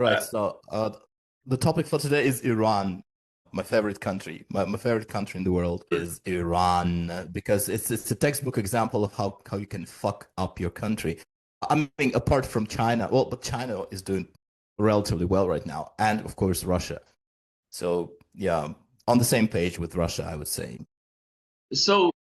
Right. So the topic for today is Iran. My favorite country. My favorite country in the world is Iran because it's a textbook example of how you can fuck up your country. I mean, apart from China, well, but China is doing relatively well right now, and of course Russia. So yeah, on the same page with Russia, I would say. So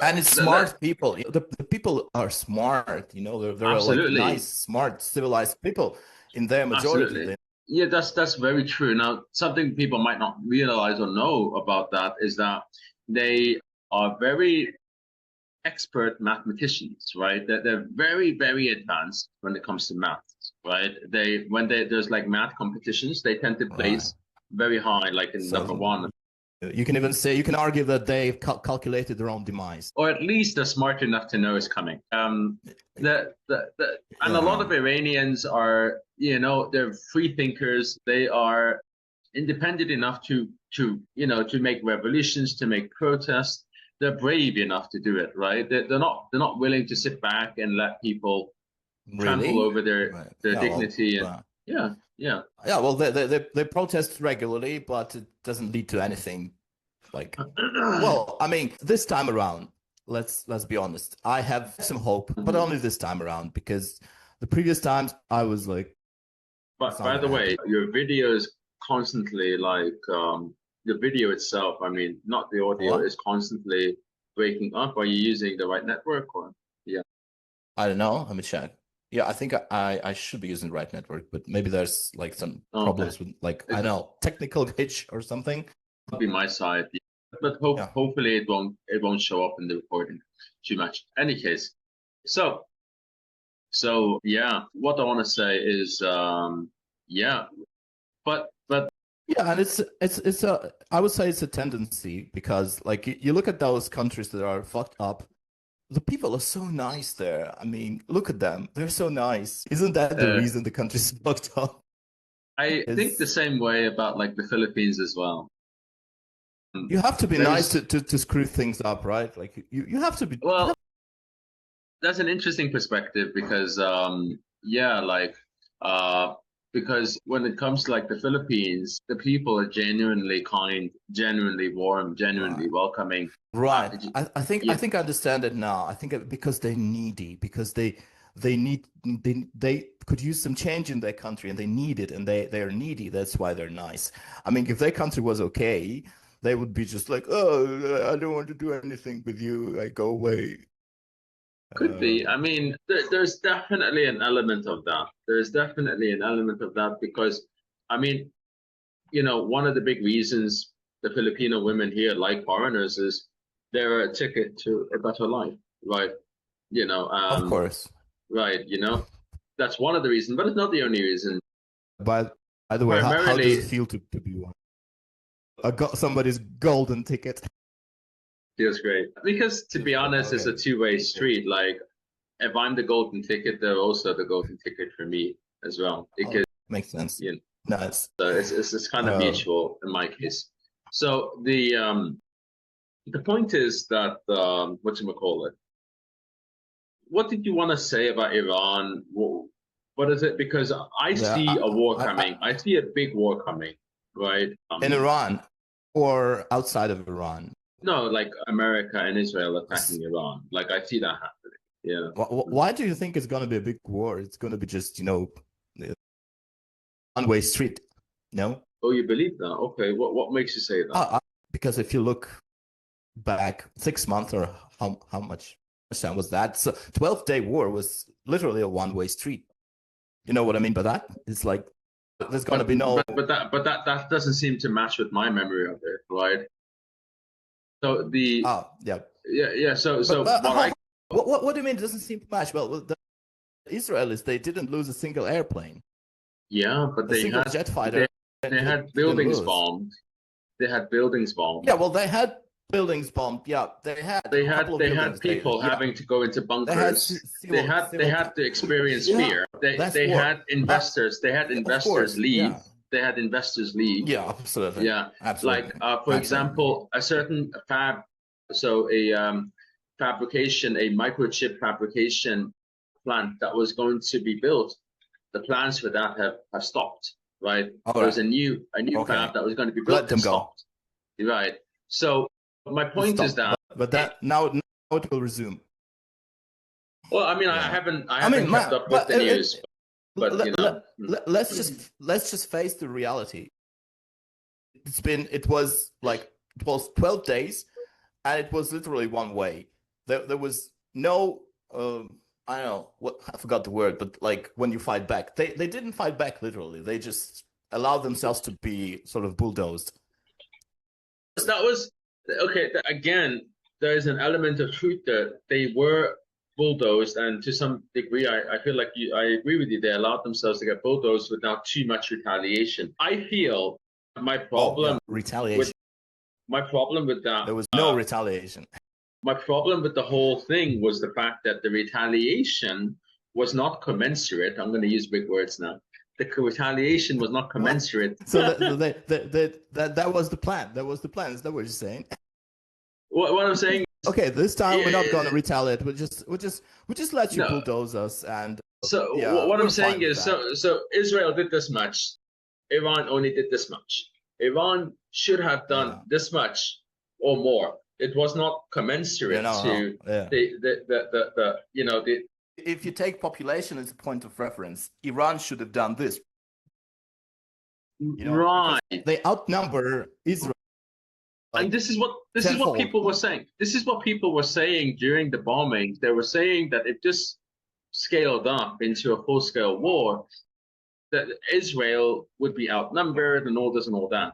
And it's that smart people. The people are smart. They're like absolutely, nice, smart, civilized people in their majority. absolutely. Yeah, that's very true. Now, something people might not realize or know about that is that they are very expert mathematicians, right? They're very, very advanced when it comes to math, right? There's like math competitions, they tend to Right. place very high, like in number So one, you can even say you can argue that they've calculated their own demise. or at least they're smart enough to know it's coming. And a lot Yeah, of Iranians are, they're free thinkers. They are independent enough to make revolutions, to make protests. They're brave enough to do it, right? They're not willing to sit back and let people trample really? over their Right. their Yeah, well, dignity. And yeah, yeah. yeah, well, they protest regularly, but it doesn't lead to anything. Like, well, I mean, this time around, let's be honest. I have some hope, but only this time around because the previous times I was like, it's But not by the gonna way, happen. your video is constantly like the video itself, I mean, not the audio, What? is constantly breaking up. Are you using the right network or yeah? I don't know. Let me check. Yeah, I think I should be using the right network, but maybe there's like some Okay. problems with like I It don't know technical glitch or something. could be my side. Yeah. But Yeah, hopefully it won't show up in the recording too much. Any case, so yeah, what I want to say is yeah, but yeah, and it's a I would say it's a tendency because like you look at those countries that are fucked up. The people are so nice there. I mean, look at them. They're so nice. Isn't that the uh, reason the country's fucked up? I think the Is same way about like the Philippines as well. you have to be nice There's to screw things up, right? Like you have to be. well, that's an interesting perspective because yeah, like uh because when it comes to like the Philippines, the people are genuinely kind, genuinely warm, Right. genuinely welcoming. Right. J- I yeah, think I understand it now. I think because they're needy, because they need they could use some change in their country and they need it and they're needy. That's why they're nice. I mean, if their country was okay, they would be just like, oh, I don't want to do anything with you. I go away. could be. I Uh, mean, there's definitely an element of that. There's definitely an element of that because I mean, one of the big reasons the Filipino women here like foreigners is they're a ticket to a better life, right? You know, of um, course. right, that's one of the reasons, but it's not the only reason. By by the way, how does it Primarily feel to be one? I got somebody's golden ticket. feels great because to Feels be great. honest, it's a Okay. two-way Cool. street. Like if I'm the golden ticket, they're also the golden ticket for me as well. Oh, Because makes sense. you know, Nice. so it's kind of Uh, mutual in my case. So the point is that what you call it? What did you want to say about Iran? What is it? Because I yeah, see a war coming. I, I see a big war coming, right? in Iran or outside of Iran. No, like America and Israel attacking Iran. Like I see that happening. Yeah. Why do you think it's going to be a big war? It's going to be just, a one-way street. No? Oh, you believe that? Okay. What makes you say that? Because if you look back 6 months or how much time was that? So 12-day war was literally a one-way street. You know what I mean by that? It's like there's going to But be no. that doesn't seem to match with my memory of it, right? So the Yeah. yeah. So But what I what do you mean it doesn't seem to match? Well, the Israelis, they didn't lose a single airplane, yeah, but a single jet fighter. they They had didn't buildings lose. bombed. They had buildings bombed. Yeah, well, they had buildings bombed. Yeah, they had a couple of They had buildings. people Yeah, having to go into they had bunkers. They civil. had to experience Yeah, fear. that's They war. had investors. They had Yeah, of investors course. leave. Yeah, They had investors leave. yeah, absolutely, Yeah, like absolutely, for absolutely. example, a certain fabrication, a microchip fabrication plant that was going to be built. The plans for that have stopped. right? All There was right. a new Okay. fab that was going to be Let built and them go. stopped, right? So my It point is stopped. that, But that now it will resume. well, I mean, Yeah. I I mean, haven't kept up with but the news, but let, let, let's just face the reality. It was 12 days, and it was literally one way. There was no I don't know what, I forgot the word, but like when you fight back, they didn't fight back literally. They just allowed themselves to be sort of bulldozed. that was okay. Again, there is an element of truth that they were bulldozed, and to some degree, I feel like I agree with you. They allowed themselves to get bulldozed without too much retaliation. I feel my Oh yeah, problem with retaliation. that, There was no retaliation. my problem with the whole thing was the fact that the retaliation was not commensurate. I'm going to use big words now. The retaliation was not What? commensurate. So that was the plan. That was the plan. Is that what you're saying? What I'm saying is, Okay, this time we're not gonna eh, retaliate. We just let you no. bulldoze us, and So yeah, what I'm we're saying fine with is, that. so Israel did this much. Iran only did this much. Iran should have done Yeah, this much or more. It was not yeah, commensurate no, to yeah. the you know the If you take population as a point of reference, Iran should have done this, because right. they outnumber Israel And like this is what tenfold. people were saying. This is what people were saying during the bombings. They were saying that if this scaled up into a full scale war, that Israel would be outnumbered and all this and all that.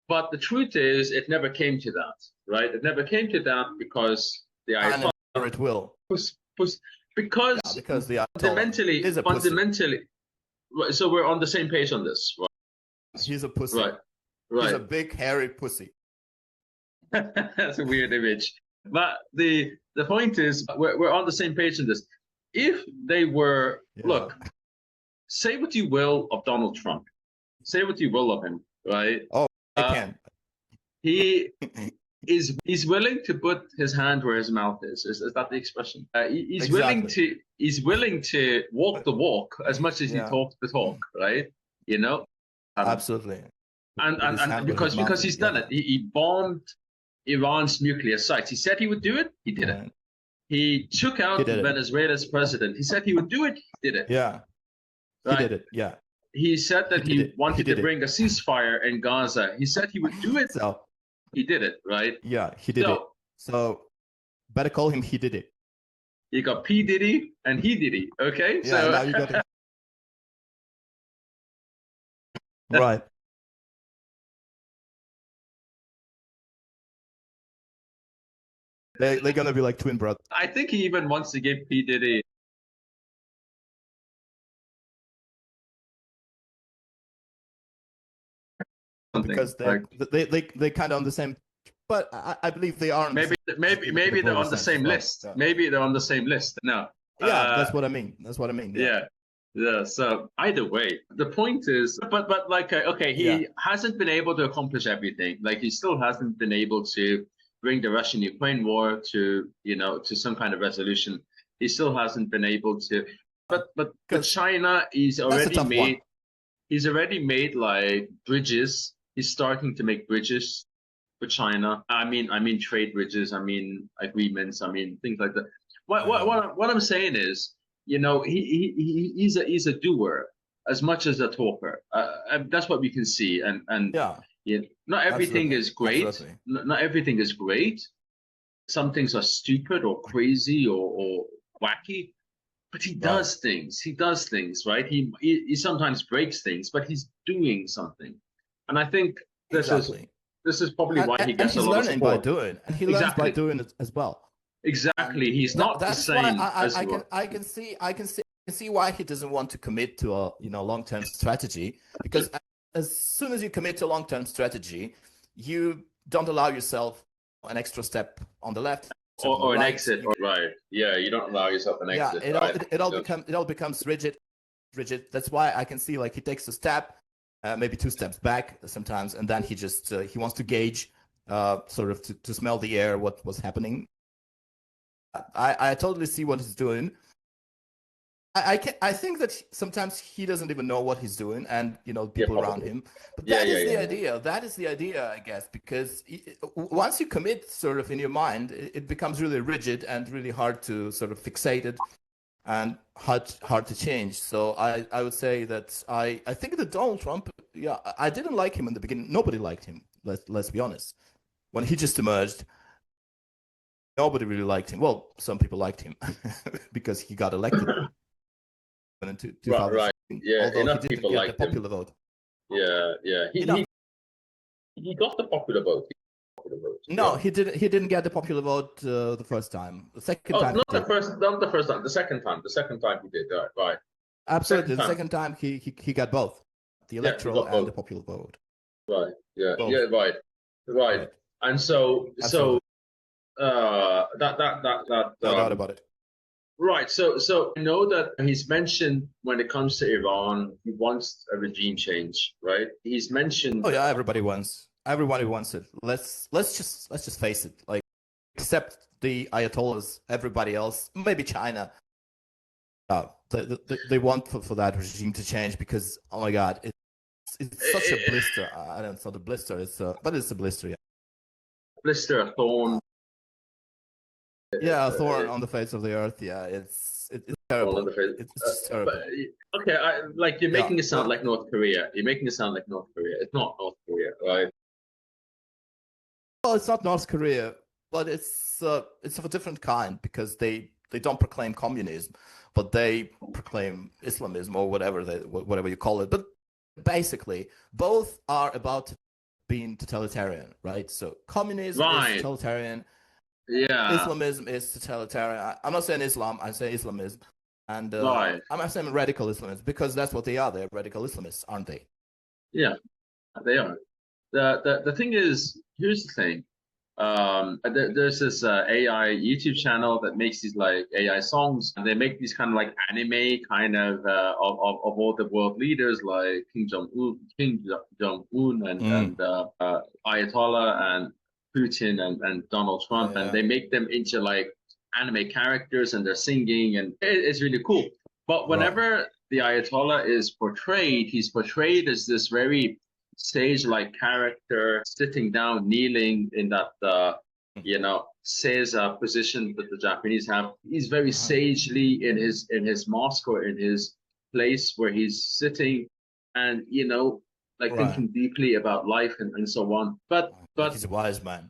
But the truth is, it never came to that, right? It never came to that because the And Ayatollah it will, was yeah, because because the Ayatollah is a pussy. fundamentally, so we're on the same page on this, He's a pussy. right? He's a Right. big hairy pussy. That's a weird image. But the point is, we're on the same page in this. If they were, Yeah. look, say what you will of Donald Trump, say what you will of him, right? Oh, I Uh, can. he he's willing to put his hand where his mouth is that the expression? Exactly. He's willing to walk the walk as much as he Yeah, talks the talk, right? You know, um, absolutely. and, With and his and hand where his because mouth he's is. done Yeah. it, he bombed Iran's nuclear sites. He said he would do it. He did it. Right. He took He out did it. Venezuela's president. He said he would do it. He did it. Yeah. He Right. did it. Yeah. He said He that did he it. He wanted to did it. bring a ceasefire in Gaza. He said he would do it. So He did it. Right. yeah, he did it. So So better call him. He did it. you got P Diddy and he Diddy. Okay. Yeah. So Now you got him. Right. They're gonna be like twin brothers I think he even wants to give P Diddy. Something because like they kind of on the same. But I believe they are on the maybe same in a they're broader on the sense as same well. list. Yeah. Maybe they're on the same list. No. Yeah, Uh, that's what I mean. That's what I mean. Yeah. yeah. Yeah, so either way, the point is, but like, okay, Yeah. he hasn't been able to accomplish everything. Like, he still hasn't been able to bring the Russian-Ukraine war to, to some kind of resolution. He still hasn't been able to. But with Because China, that's a tough one. he's already made like bridges. He's starting to make bridges for China. I mean trade bridges. I mean agreements. I mean things like that. What I'm saying is, he's a doer as much as a talker. And that's what we can see. And Yeah, not everything absolutely, is great. absolutely. Not everything is great. Some things are stupid or crazy or wacky. But he Right. does things. He does things, right? He sometimes breaks things, but he's doing something. And I think this is Exactly. this is probably why he And gets a he's lot of learning by support. doing, and he learns by Exactly. doing it as well. And Exactly. He's not the that is why same as I can see why he doesn't want to commit to a long-term strategy, because as soon as you commit to a long-term strategy, you don't allow yourself an extra step on the left, step on the or an right. exit. Right. Yeah, you don't allow yourself an Yeah, exit. Right. it all becomes rigid. That's why I can see like he takes a step, maybe two steps back sometimes, and then he wants to gauge, sort of to smell the air, what was happening. I totally see what he's doing. I think that sometimes he doesn't even know what he's doing, and Yeah, people around probably. him. But Yeah, that yeah, is the yeah. idea. That is the idea, I guess, because once you commit, sort of in your mind, it becomes really rigid and really hard to sort of fixate it and hard to change. So I would say that I think that Donald Trump, yeah, I didn't like him in the beginning. Nobody liked him. Let's be honest. When he just emerged, nobody really liked him. Well, some people liked him because he got elected in Right, right. 2016, Yeah, although he enough didn't people get the liked him. popular vote. Yeah, yeah. He Enough. he he got the popular vote. Popular vote. No, Yeah. he didn't get the popular vote the first time. The second Oh, time he did. not the first time. The second time. The second time he did. Right, right. Second Absolutely. The time. second time he got both the Yeah, he electoral got and the both. popular vote. Right. Yeah, yeah, Both. right. Right. Right. And so Absolutely. that No doubt about it. right. So I know that he's mentioned when it comes to Iran, he wants a regime change, right? He's mentioned Oh yeah, everybody wants it. Let's just face it. Like, except the Ayatollahs, everybody else, maybe China, they want for that regime to change because, oh my God, it's such a eh, blister. I don't know, it's not a blister, but it's a blister. Yeah, blister, a thorn, yeah, a thorn uh, on the face of the earth. Yeah, it's thorn on terrible. the face. It's just But terrible. okay, like you're Yeah, making it sound but like North Korea. You're making it sound like North Korea. It's not North Korea, right? well, it's not North Korea, but it's of a different kind because they don't proclaim communism, but they proclaim Islamism or whatever you call it. But basically, both are about being totalitarian, right? So communism is Right. totalitarian, Yeah. Islamism is totalitarian. I'm not saying Islam, I say Islamism, and Right. I'm not saying radical Islamism because that's what they are. They're radical Islamists, aren't they? Yeah. They are. The thing is, here's the thing. There's this AI YouTube channel that makes these like AI songs, and they make these kind of like anime kind of all the world leaders like King Jong Un, Mm. and Ayatollah and Putin and Donald Yeah, Trump, and yeah. they make them into like anime characters, and they're singing, and it's really cool. But Right. whenever the Ayatollah is portrayed, he's portrayed as this very sage-like character, sitting down, kneeling in that says position that the Japanese have. He's very Uh-huh. sagely in his mosque or in his place where he's sitting, and like Right. thinking deeply about life and so on. But Like but he's a wise man.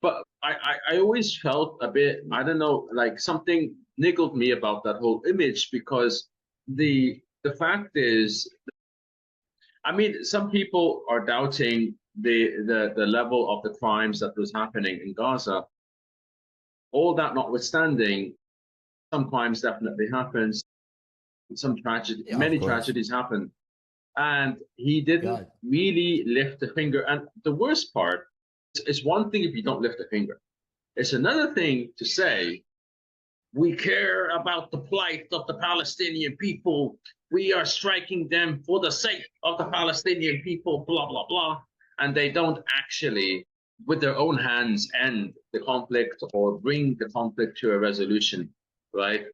but I always felt a bit, I don't know, like something niggled me about that whole image, because the fact is, I mean, some people are doubting the level of the crimes that was happening in Gaza. All that notwithstanding, some crimes definitely happened. Yeah, of Many course. tragedies happened, and he didn't God. really lift a finger. And the worst part is one thing if you don't lift a finger. It's another thing to say we care about the plight of the Palestinian people. We are striking them for the sake of the Palestinian people, blah, blah, blah. And they don't actually, with their own hands, end the conflict or bring the conflict to a resolution, right?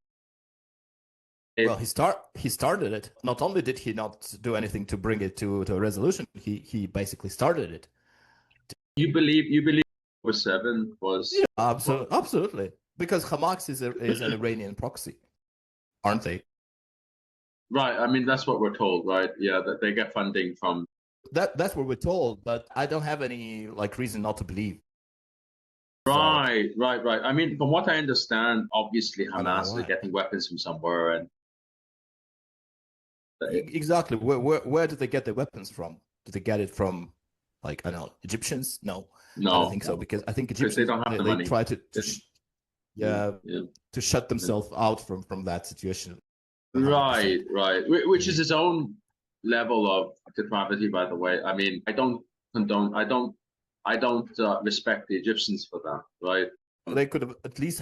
Well, It, he started it. Not only did he not do anything to bring it to a resolution, he basically started it. you believe October 7 was Yeah, absolutely. Because Hamas is an Iranian proxy, aren't they? right. I mean, that's what we're told, right? Yeah, that they get funding from. That's what we're told, but I don't have any like reason not to believe. So Right, right, right. I mean, from what I understand, obviously I don't know Hamas is why. getting weapons from somewhere, and Exactly. Where did they get their weapons from? Did they get it from, like, I don't know, Egyptians? No, I don't no, think so. Because I think because they Egyptians don't have the they money. try Yeah, yeah, yeah, yeah. to shut Yeah. themselves out from that situation. Right, 100%. right. Which is its own level of depravity, by the way. I mean, I don't condone. I don't respect the Egyptians for that, right? They could have at least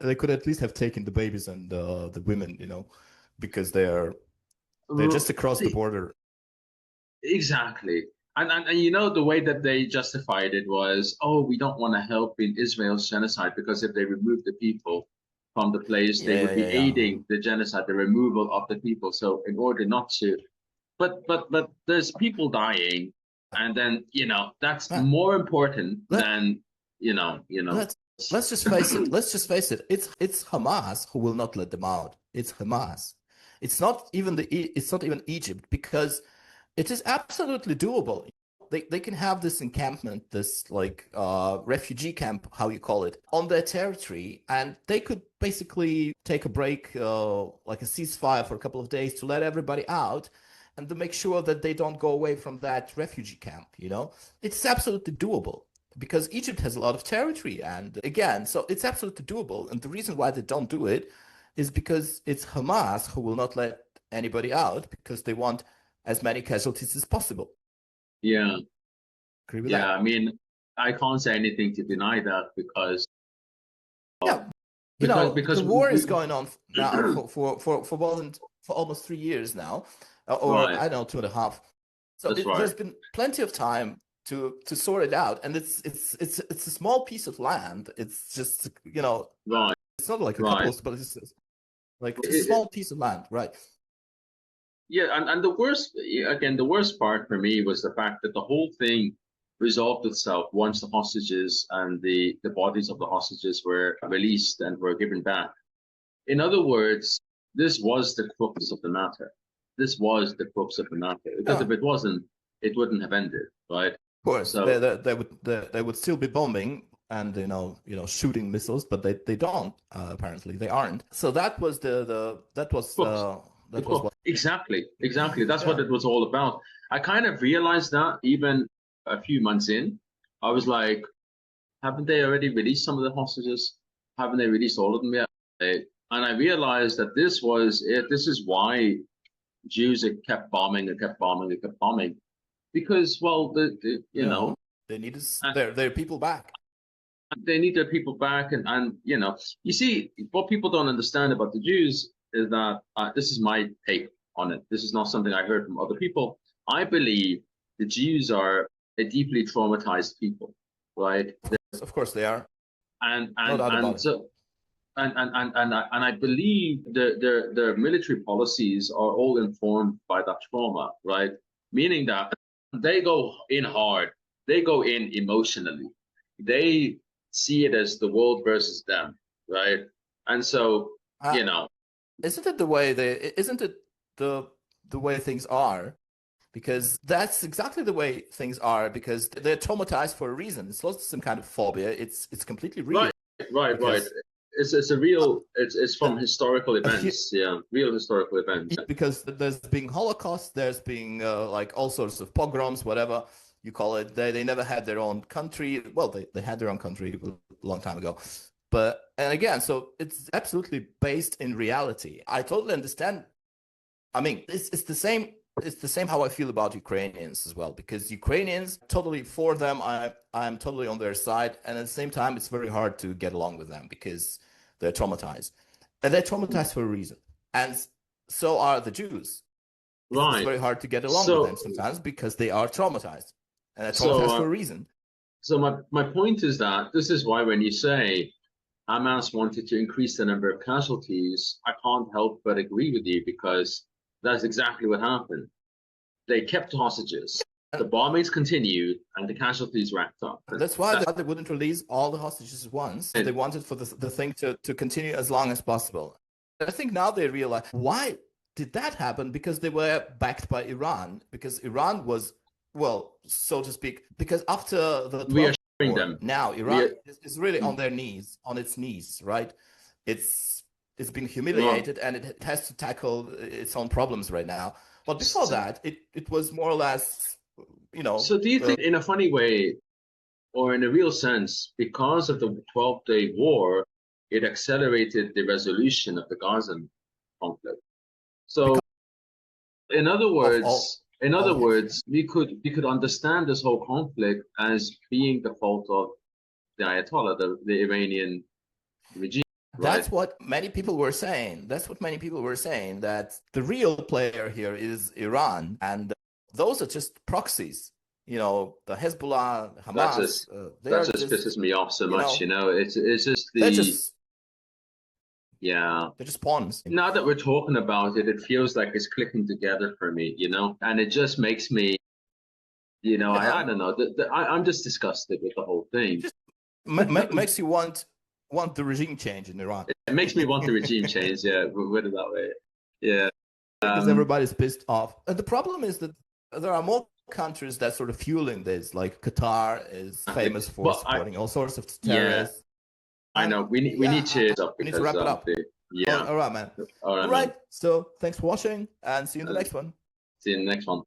they could at least have taken the babies and the women, because they're just across the border. Exactly. And the way that they justified it was, oh, we don't want to help in Israel's genocide because if they remove the people from the place, they would be aiding the genocide, the removal of the people. So in order not to, but there's people dying, and then that's more important than let's just face it. Let's just face it. It's Hamas who will not let them out. It's Hamas. It's not even Egypt, because it is absolutely doable. They can have this encampment, this refugee camp, how you call it, on their territory, and they could basically take a break, like a ceasefire for a couple of days, to let everybody out and to make sure that they don't go away from that refugee camp. It's absolutely doable, because Egypt has a lot of territory, and again, so it's absolutely doable. And the reason why they don't do it is because it's Hamas who will not let anybody out, because they want as many casualties as possible. Yeah. Agree with that? I mean, I can't say anything to deny that, because because the war is going on now for almost 3 years now, or I don't know, 2.5. So there's been plenty of time to sort it out, and it's a small piece of land. It's just it's not like a couple, but it's like a small piece of land, right? Yeah, and the worst part for me was the fact that the whole thing resolved itself once the hostages and the bodies of the hostages were released and were given back. In other words, this was the crux of the matter. This was the crux of the matter. Because if it wasn't, it wouldn't have ended, right? Of course, so they would still be bombing and shooting missiles, but they don't. Apparently, they aren't. So that was what exactly. That's what it was all about. I kind of realized that even a few months in. I was like, haven't they already released some of the hostages? Haven't they released all of them yet? And I realized that this was it. This is why Jews kept bombing and kept bombing and kept bombing, because they need their people back. They need their people back, and you see, what people don't understand about the Jews is that this is my take on it. This is not something I heard from other people. I believe the Jews are a deeply traumatized people, right? Of course they are, and no doubt about it. So and I believe their military policies are all informed by that trauma, right? Meaning that they go in hard, they go in emotionally, they see it as the world versus them, right? And so isn't it the way things are? Because that's exactly the way things are, because they're traumatized for a reason. It's not some kind of phobia. It's completely real. Right. It's a real. It's from historical events. Real historical events. Because there's been Holocaust. There's been like all sorts of pogroms, whatever you call it. They never had their own country. Well, they had their own country a long time ago. And again, so it's absolutely based in reality. I totally understand. I mean, it's the same. It's the same how I feel about Ukrainians as well, because Ukrainians, totally for them, I'm totally on their side, and at the same time, it's very hard to get along with them because they're traumatized, and they're traumatized for a reason, and so are the Jews. It's very hard to get along with them sometimes because they are traumatized, and they're traumatized for a reason. So my point is that this is why when you say Hamas wanted to increase the number of casualties, I can't help but agree with you, because that's exactly what happened. They kept hostages. The bombings continued, and the casualties racked up. That's why they wouldn't release all the hostages at once. They wanted for the thing to continue as long as possible. I think now they realize, why did that happen? Because they were backed by Iran. Because Iran was, well, so to speak, because after the 12th war, now Iran is really on its knees, right? It's been humiliated, and it has to tackle its own problems right now. But before that, it was more or less, So do you think, in a funny way, or in a real sense, because of the 12-day war, it accelerated the resolution of the Gaza conflict? So, in other words, we could understand this whole conflict as being the fault of the Ayatollah, the Iranian regime. That's what many people were saying. That the real player here is Iran, and those are just proxies. The Hezbollah, Hamas. That just pisses me off so much. It's just Yeah. They're just pawns. Now that we're talking about it, it feels like it's clicking together for me, you know, and it just makes me, you know, I Yeah, don't know, I'm just disgusted with the whole thing. just makes you want the regime change in Iran. It makes me want the regime change. Yeah, we'll put it that way. Yeah. Because everybody's pissed off. And the problem is that there are more countries that sort of fueling this, like Qatar is famous for Well, supporting all sorts of yeah, terrorists. I know. We need to stop We need to because wrap it up. yeah. All right, man. All right, All man. right. So thanks for watching and see you in the next one. See you in the next one.